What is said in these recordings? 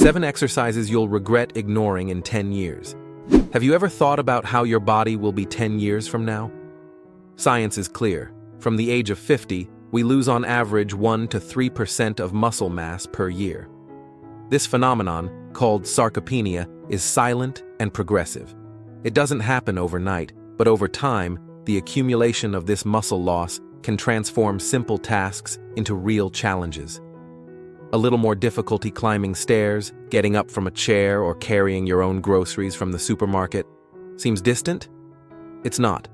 7 exercises you'll regret ignoring in 10 years. Have you ever thought about how your body will be 10 years from now? Science is clear. From the age of 50, we lose on average 1 to 3% of muscle mass per year. This phenomenon, called sarcopenia, is silent and progressive. It doesn't happen overnight, but over time, the accumulation of this muscle loss can transform simple tasks into real challenges. A little more difficulty climbing stairs, getting up from a chair, or carrying your own groceries from the supermarket seems distant? It's not.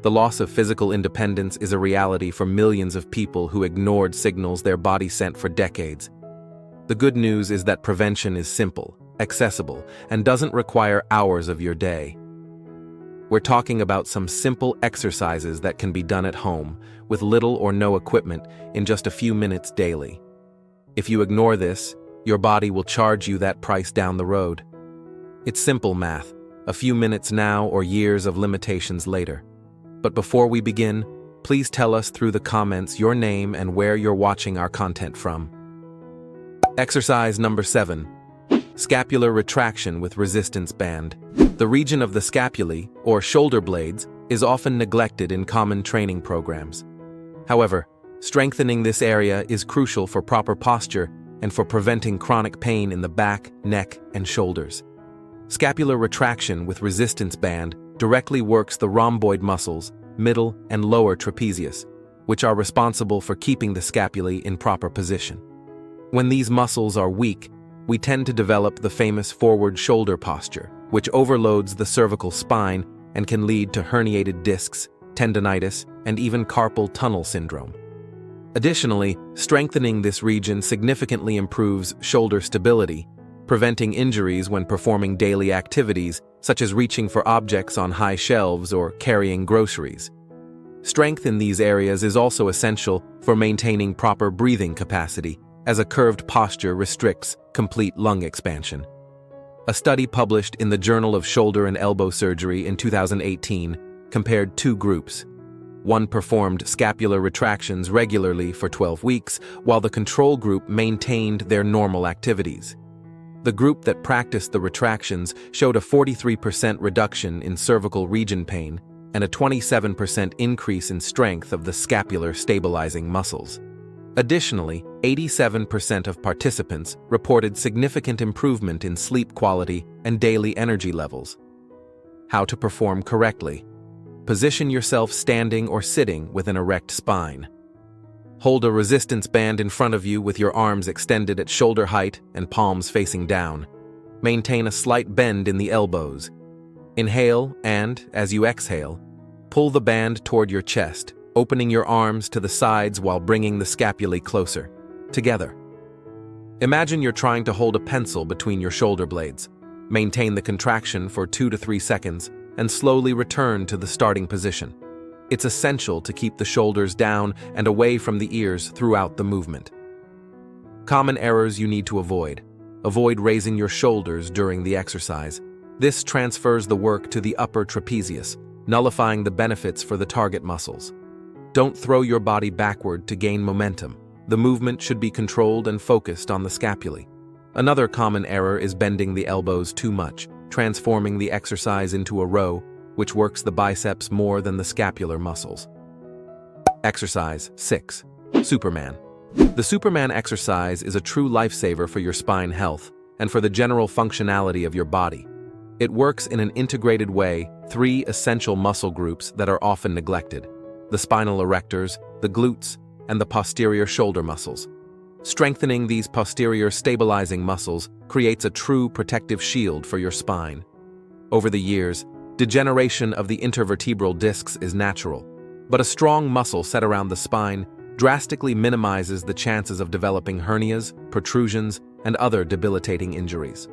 The loss of physical independence is a reality for millions of people who ignored signals their body sent for decades. The good news is that prevention is simple, accessible, and doesn't require hours of your day. We're talking about some simple exercises that can be done at home, with little or no equipment, in just a few minutes daily. If you ignore this, your body will charge you that price down the road. It's simple math, a few minutes now or years of limitations later. But before we begin, please tell us through the comments your name and where you're watching our content from. Exercise number 7. Scapular retraction with resistance band. The region of the scapulae, or shoulder blades, is often neglected in common training programs. However, strengthening this area is crucial for proper posture and for preventing chronic pain in the back, neck, and shoulders. Scapular retraction with resistance band directly works the rhomboid muscles, middle and lower trapezius, which are responsible for keeping the scapulae in proper position. When these muscles are weak, we tend to develop the famous forward shoulder posture, which overloads the cervical spine and can lead to herniated discs, tendinitis, and even carpal tunnel syndrome. Additionally, strengthening this region significantly improves shoulder stability, preventing injuries when performing daily activities such as reaching for objects on high shelves or carrying groceries. Strength in these areas is also essential for maintaining proper breathing capacity, as a curved posture restricts complete lung expansion. A study published in the Journal of Shoulder and Elbow Surgery in 2018 compared 2 groups. One performed scapular retractions regularly for 12 weeks, while the control group maintained their normal activities. The group that practiced the retractions showed a 43% reduction in cervical region pain and a 27% increase in strength of the scapular stabilizing muscles. Additionally, 87% of participants reported significant improvement in sleep quality and daily energy levels. How to perform correctly. Position yourself standing or sitting with an erect spine. Hold a resistance band in front of you with your arms extended at shoulder height and palms facing down. Maintain a slight bend in the elbows. Inhale and, as you exhale, pull the band toward your chest, opening your arms to the sides while bringing the scapulae closer, together. Imagine you're trying to hold a pencil between your shoulder blades. Maintain the contraction for 2 to 3 seconds and slowly return to the starting position. It's essential to keep the shoulders down and away from the ears throughout the movement. Common errors you need to avoid. Avoid raising your shoulders during the exercise. This transfers the work to the upper trapezius, nullifying the benefits for the target muscles. Don't throw your body backward to gain momentum. The movement should be controlled and focused on the scapulae. Another common error is bending the elbows too much, transforming the exercise into a row, which works the biceps more than the scapular muscles. Exercise 6. Superman. The Superman exercise is a true lifesaver for your spine health and for the general functionality of your body. It works in an integrated way, 3 essential muscle groups that are often neglected: the spinal erectors, the glutes, and the posterior shoulder muscles. Strengthening these posterior stabilizing muscles creates a true protective shield for your spine. Over the years, degeneration of the intervertebral discs is natural, but a strong muscle set around the spine drastically minimizes the chances of developing hernias, protrusions, and other debilitating injuries.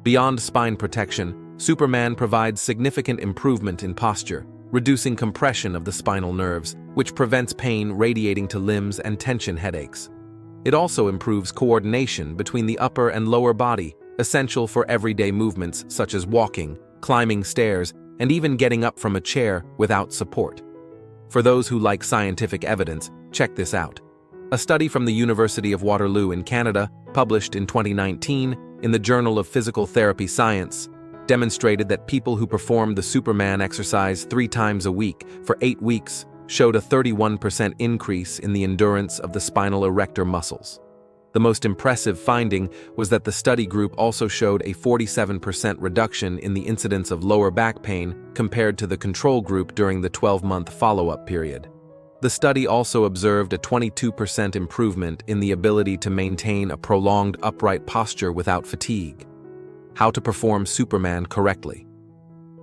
Beyond spine protection, Superman provides significant improvement in posture, reducing compression of the spinal nerves, which prevents pain radiating to limbs and tension headaches. It also improves coordination between the upper and lower body, essential for everyday movements such as walking, climbing stairs, and even getting up from a chair without support. For those who like scientific evidence, check this out. A study from the University of Waterloo in Canada, published in 2019, in the Journal of Physical Therapy Science demonstrated that people who performed the Superman exercise 3 times a week for 8 weeks showed a 31% increase in the endurance of the spinal erector muscles. The most impressive finding was that the study group also showed a 47% reduction in the incidence of lower back pain compared to the control group during the 12-month follow-up period. The study also observed a 22% improvement in the ability to maintain a prolonged upright posture without fatigue. How to perform Superman correctly.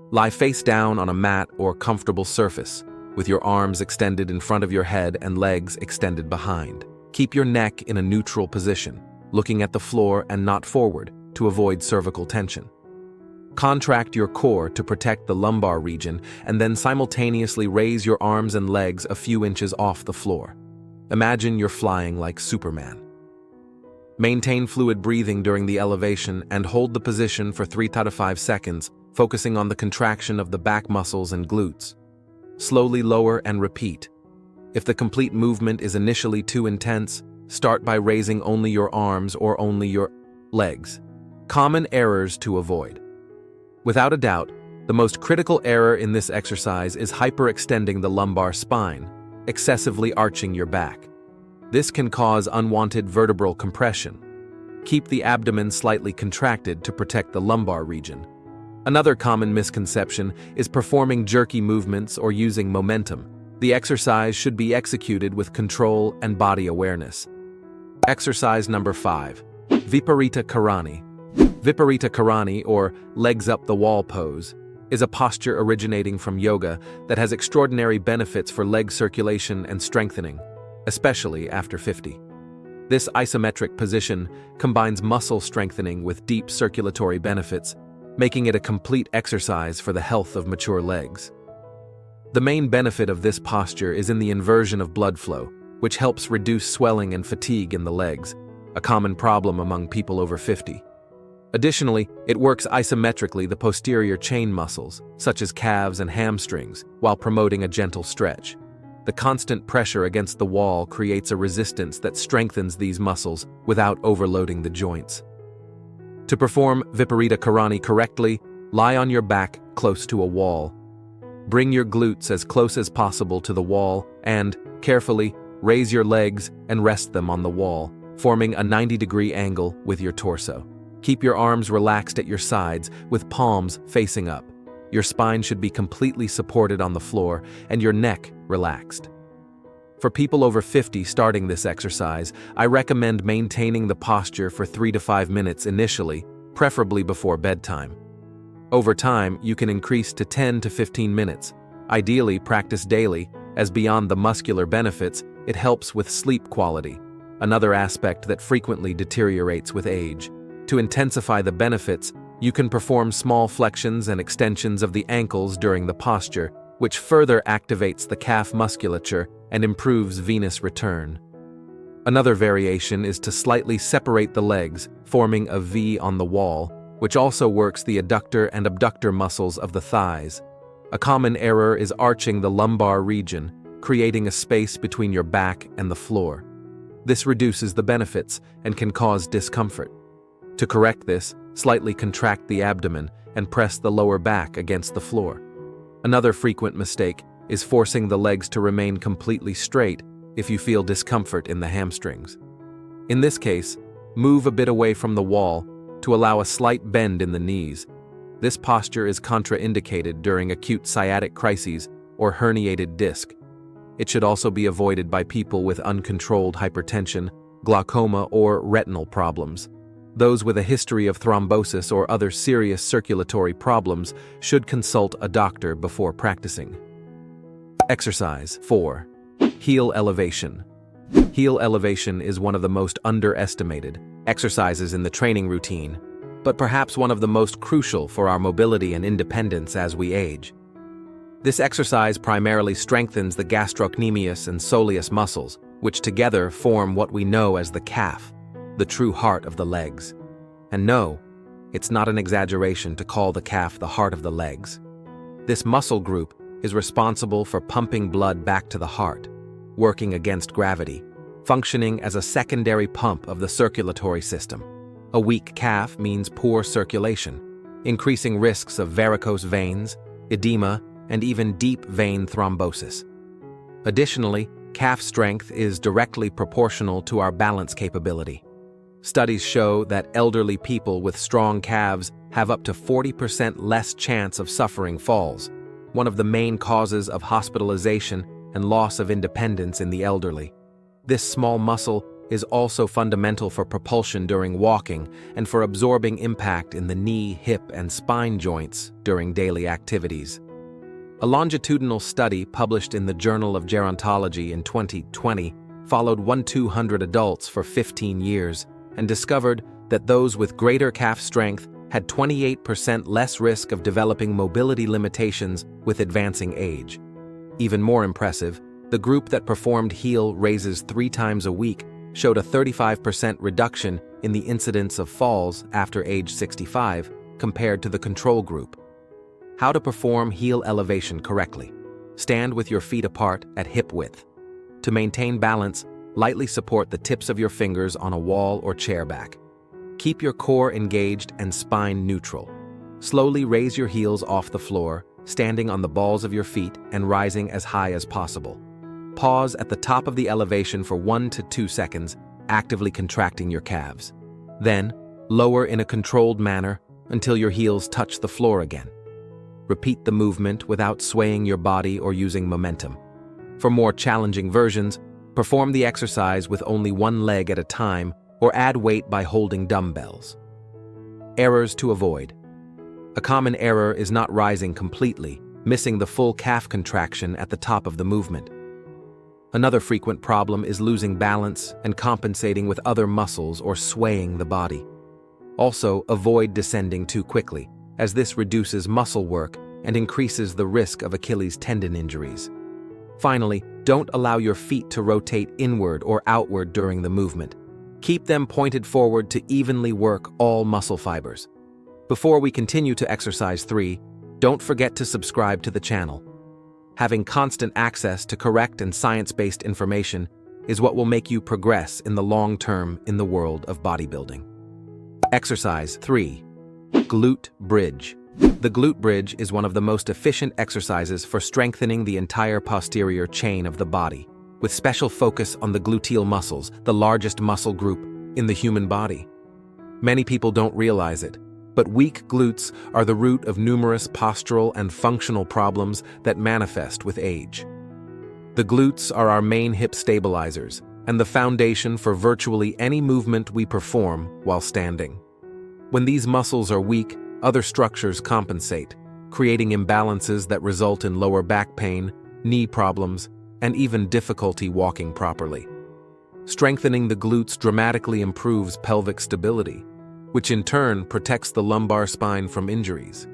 Lie face down on a mat or comfortable surface, with your arms extended in front of your head and legs extended behind. Keep your neck in a neutral position, looking at the floor and not forward, to avoid cervical tension. Contract your core to protect the lumbar region and then simultaneously raise your arms and legs a few inches off the floor. Imagine you're flying like Superman. Maintain fluid breathing during the elevation and hold the position for 3 to 5 seconds, focusing on the contraction of the back muscles and glutes. Slowly lower and repeat. If the complete movement is initially too intense, start by raising only your arms or only your legs. Common errors to avoid. Without a doubt, the most critical error in this exercise is hyperextending the lumbar spine, excessively arching your back. This can cause unwanted vertebral compression. Keep the abdomen slightly contracted to protect the lumbar region. Another common misconception is performing jerky movements or using momentum. The exercise should be executed with control and body awareness. Exercise number 5. Viparita Karani. Viparita Karani, or legs up the wall pose, is a posture originating from yoga that has extraordinary benefits for leg circulation and strengthening, especially after 50. This isometric position combines muscle strengthening with deep circulatory benefits, making it a complete exercise for the health of mature legs. The main benefit of this posture is in the inversion of blood flow, which helps reduce swelling and fatigue in the legs, a common problem among people over 50. Additionally, it works isometrically the posterior chain muscles, such as calves and hamstrings, while promoting a gentle stretch. The constant pressure against the wall creates a resistance that strengthens these muscles without overloading the joints. To perform Viparita Karani correctly, lie on your back close to a wall. Bring your glutes as close as possible to the wall and, carefully, raise your legs and rest them on the wall, forming a 90-degree angle with your torso. Keep your arms relaxed at your sides with palms facing up. Your spine should be completely supported on the floor and your neck relaxed. For people over 50 starting this exercise, I recommend maintaining the posture for 3 to 5 minutes initially, preferably before bedtime. Over time, you can increase to 10 to 15 minutes. Ideally, practice daily, as beyond the muscular benefits, it helps with sleep quality, another aspect that frequently deteriorates with age. To intensify the benefits, you can perform small flexions and extensions of the ankles during the posture, which further activates the calf musculature and improves venous return. Another variation is to slightly separate the legs, forming a V on the wall, which also works the adductor and abductor muscles of the thighs. A common error is arching the lumbar region, creating a space between your back and the floor. This reduces the benefits and can cause discomfort. To correct this, slightly contract the abdomen and press the lower back against the floor. Another frequent mistake is forcing the legs to remain completely straight if you feel discomfort in the hamstrings. In this case, move a bit away from the wall to allow a slight bend in the knees. This posture is contraindicated during acute sciatic crises or herniated disc. It should also be avoided by people with uncontrolled hypertension, glaucoma, or retinal problems. Those with a history of thrombosis or other serious circulatory problems should consult a doctor before practicing. Exercise 4. Heel elevation. Heel elevation is one of the most underestimated exercises in the training routine, but perhaps one of the most crucial for our mobility and independence as we age. This exercise primarily strengthens the gastrocnemius and soleus muscles, which together form what we know as the calf, the true heart of the legs. And no, it's not an exaggeration to call the calf the heart of the legs. This muscle group is responsible for pumping blood back to the heart, working against gravity, functioning as a secondary pump of the circulatory system. A weak calf means poor circulation, increasing risks of varicose veins, edema, and even deep vein thrombosis. Additionally, calf strength is directly proportional to our balance capability. Studies show that elderly people with strong calves have up to 40% less chance of suffering falls, one of the main causes of hospitalization and loss of independence in the elderly. This small muscle is also fundamental for propulsion during walking and for absorbing impact in the knee, hip, and spine joints during daily activities. A longitudinal study published in the Journal of Gerontology in 2020 followed 1,200 adults for 15 years and discovered that those with greater calf strength had 28% less risk of developing mobility limitations with advancing age. Even more impressive, the group that performed heel raises 3 times a week showed a 35% reduction in the incidence of falls after age 65 compared to the control group. How to perform heel elevation correctly. Stand with your feet apart at hip width. To maintain balance, lightly support the tips of your fingers on a wall or chair back. Keep your core engaged and spine neutral. Slowly raise your heels off the floor, standing on the balls of your feet and rising as high as possible. Pause at the top of the elevation for 1 to 2 seconds, actively contracting your calves. Then, lower in a controlled manner until your heels touch the floor again. Repeat the movement without swaying your body or using momentum. For more challenging versions, perform the exercise with only one leg at a time or add weight by holding dumbbells. Errors to avoid. A common error is not rising completely, missing the full calf contraction at the top of the movement. Another frequent problem is losing balance and compensating with other muscles or swaying the body. Also, avoid descending too quickly, as this reduces muscle work and increases the risk of Achilles tendon injuries. Finally, don't allow your feet to rotate inward or outward during the movement. Keep them pointed forward to evenly work all muscle fibers. Before we continue to exercise 3, don't forget to subscribe to the channel. Having constant access to correct and science-based information is what will make you progress in the long term in the world of bodybuilding. Exercise 3. Glute bridge. The glute bridge is one of the most efficient exercises for strengthening the entire posterior chain of the body, with special focus on the gluteal muscles, the largest muscle group in the human body. Many people don't realize it, but weak glutes are the root of numerous postural and functional problems that manifest with age. The glutes are our main hip stabilizers and the foundation for virtually any movement we perform while standing. When these muscles are weak, other structures compensate, creating imbalances that result in lower back pain, knee problems, and even difficulty walking properly. Strengthening the glutes dramatically improves pelvic stability, which in turn protects the lumbar spine from injuries.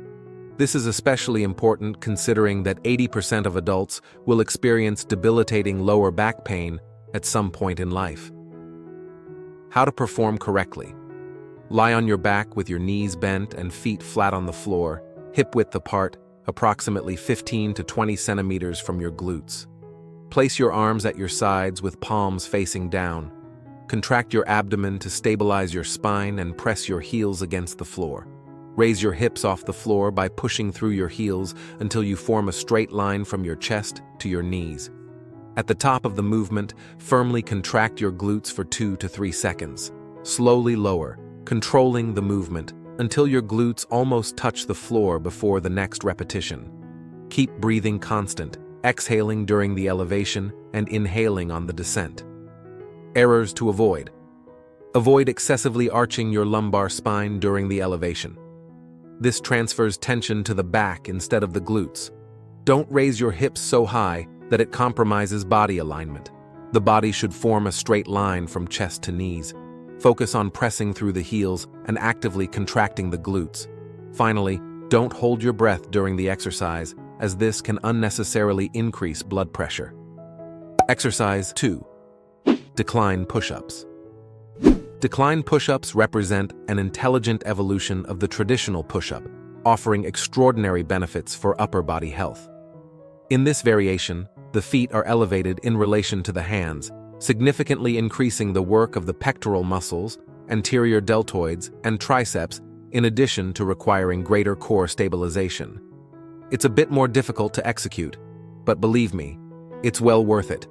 This is especially important considering that 80% of adults will experience debilitating lower back pain at some point in life. How to perform correctly. Lie on your back with your knees bent and feet flat on the floor, hip width apart, approximately 15 to 20 centimeters from your glutes. Place your arms at your sides with palms facing down. Contract your abdomen to stabilize your spine and press your heels against the floor. Raise your hips off the floor by pushing through your heels until you form a straight line from your chest to your knees. At the top of the movement, firmly contract your glutes for 2 to 3 seconds. Slowly lower, controlling the movement until your glutes almost touch the floor before the next repetition. Keep breathing constant, exhaling during the elevation and inhaling on the descent. Errors to avoid. Avoid excessively arching your lumbar spine during the elevation. This transfers tension to the back instead of the glutes. Don't raise your hips so high that it compromises body alignment. The body should form a straight line from chest to knees. Focus on pressing through the heels and actively contracting the glutes. Finally, don't hold your breath during the exercise, as this can unnecessarily increase blood pressure. Exercise 2. Decline push-ups. Decline push-ups represent an intelligent evolution of the traditional push-up, offering extraordinary benefits for upper body health. In this variation, the feet are elevated in relation to the hands, significantly increasing the work of the pectoral muscles anterior deltoids, and triceps, in addition to requiring greater core stabilization. It's a bit more difficult to execute, but believe me, it's well worth it.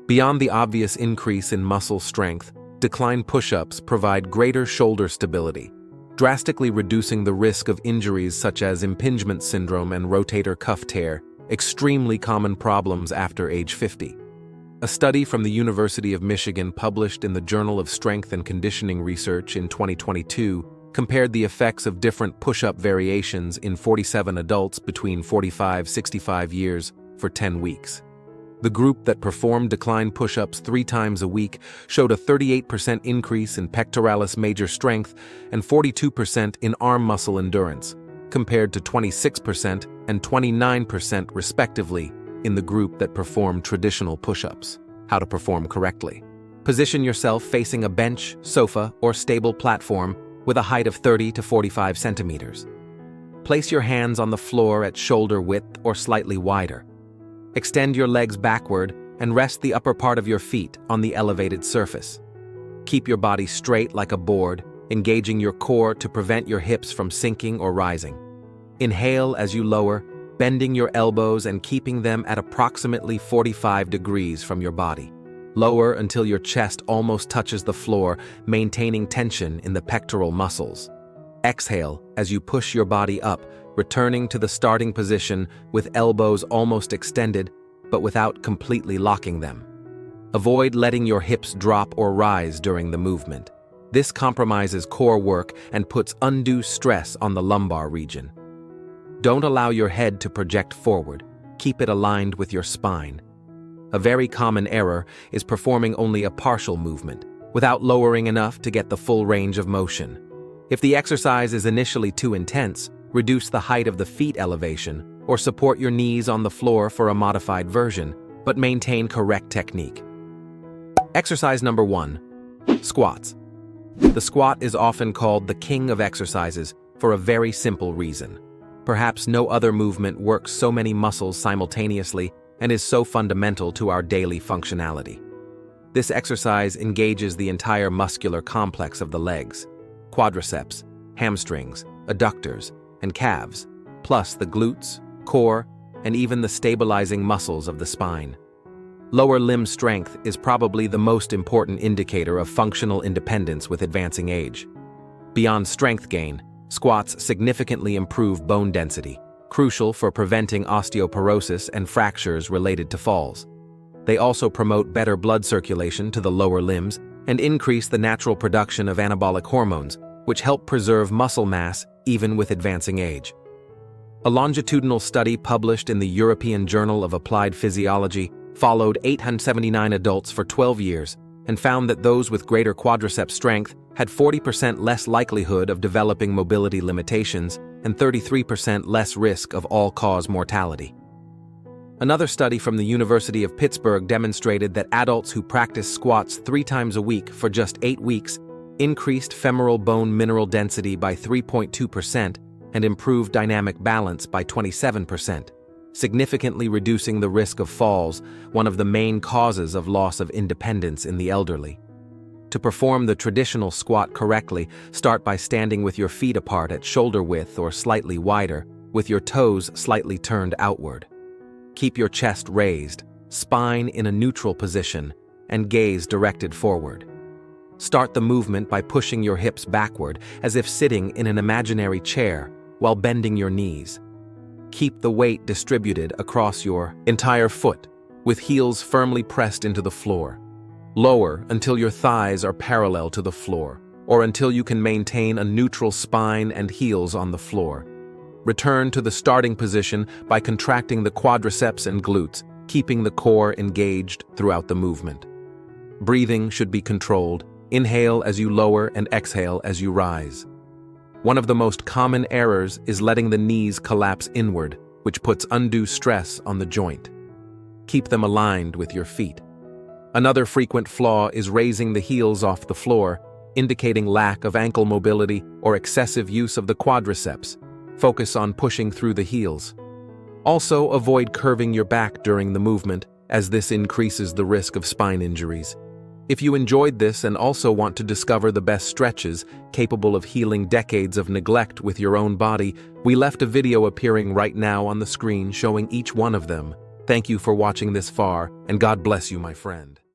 Beyond the obvious increase in muscle strength, decline push-ups provide greater shoulder stability, drastically reducing the risk of injuries such as impingement syndrome and rotator cuff tear, extremely common problems after age 50. A study from the University of Michigan published in the Journal of Strength and Conditioning Research in 2022 compared the effects of different push-up variations in 47 adults between 45-65 years for 10 weeks. The group that performed decline push-ups 3 times a week showed a 38% increase in pectoralis major strength and 42% in arm muscle endurance, compared to 26% and 29% respectively in the group that performed traditional push-ups. How to perform correctly. Position yourself facing a bench, sofa, or stable platform with a height of 30 to 45 centimeters. Place your hands on the floor at shoulder width or slightly wider. Extend your legs backward and rest the upper part of your feet on the elevated surface. Keep your body straight like a board, engaging your core to prevent your hips from sinking or rising. Inhale as you lower, bending your elbows and keeping them at approximately 45 degrees from your body. Lower until your chest almost touches the floor, maintaining tension in the pectoral muscles. Exhale as you push your body up, returning to the starting position with elbows almost extended, but without completely locking them. Avoid letting your hips drop or rise during the movement. This compromises core work and puts undue stress on the lumbar region. Don't allow your head to project forward. Keep it aligned with your spine. A very common error is performing only a partial movement, without lowering enough to get the full range of motion. If the exercise is initially too intense, reduce the height of the feet elevation, or support your knees on the floor for a modified version, but maintain correct technique. Exercise number 1. Squats. The squat is often called the king of exercises for a very simple reason. Perhaps no other movement works so many muscles simultaneously and is so fundamental to our daily functionality. This exercise engages the entire muscular complex of the legs, quadriceps, hamstrings, adductors, and calves, plus the glutes, core, and even the stabilizing muscles of the spine. Lower limb strength is probably the most important indicator of functional independence with advancing age. Beyond strength gain, squats significantly improve bone density, crucial for preventing osteoporosis and fractures related to falls. They also promote better blood circulation to the lower limbs and increase the natural production of anabolic hormones, which help preserve muscle mass even with advancing age. A longitudinal study published in the European Journal of Applied Physiology followed 879 adults for 12 years and found that those with greater quadricep strength had 40% less likelihood of developing mobility limitations and 33% less risk of all-cause mortality. Another study from the University of Pittsburgh demonstrated that adults who practiced squats 3 times a week for just 8 weeks increased femoral bone mineral density by 3.2% and improved dynamic balance by 27%, significantly reducing the risk of falls, one of the main causes of loss of independence in the elderly. To perform the traditional squat correctly, start by standing with your feet apart at shoulder width or slightly wider, with your toes slightly turned outward. Keep your chest raised, spine in a neutral position, and gaze directed forward. Start the movement by pushing your hips backward as if sitting in an imaginary chair while bending your knees. Keep the weight distributed across your entire foot, with heels firmly pressed into the floor. Lower until your thighs are parallel to the floor, or until you can maintain a neutral spine and heels on the floor. Return to the starting position by contracting the quadriceps and glutes, keeping the core engaged throughout the movement. Breathing should be controlled. Inhale as you lower and exhale as you rise. One of the most common errors is letting the knees collapse inward, which puts undue stress on the joint. Keep them aligned with your feet. Another frequent flaw is raising the heels off the floor, indicating lack of ankle mobility or excessive use of the quadriceps. Focus on pushing through the heels. Also, avoid curving your back during the movement, as this increases the risk of spine injuries. If you enjoyed this and also want to discover the best stretches capable of healing decades of neglect with your own body, we left a video appearing right now on the screen showing each one of them. Thank you for watching this far, and God bless you, my friend.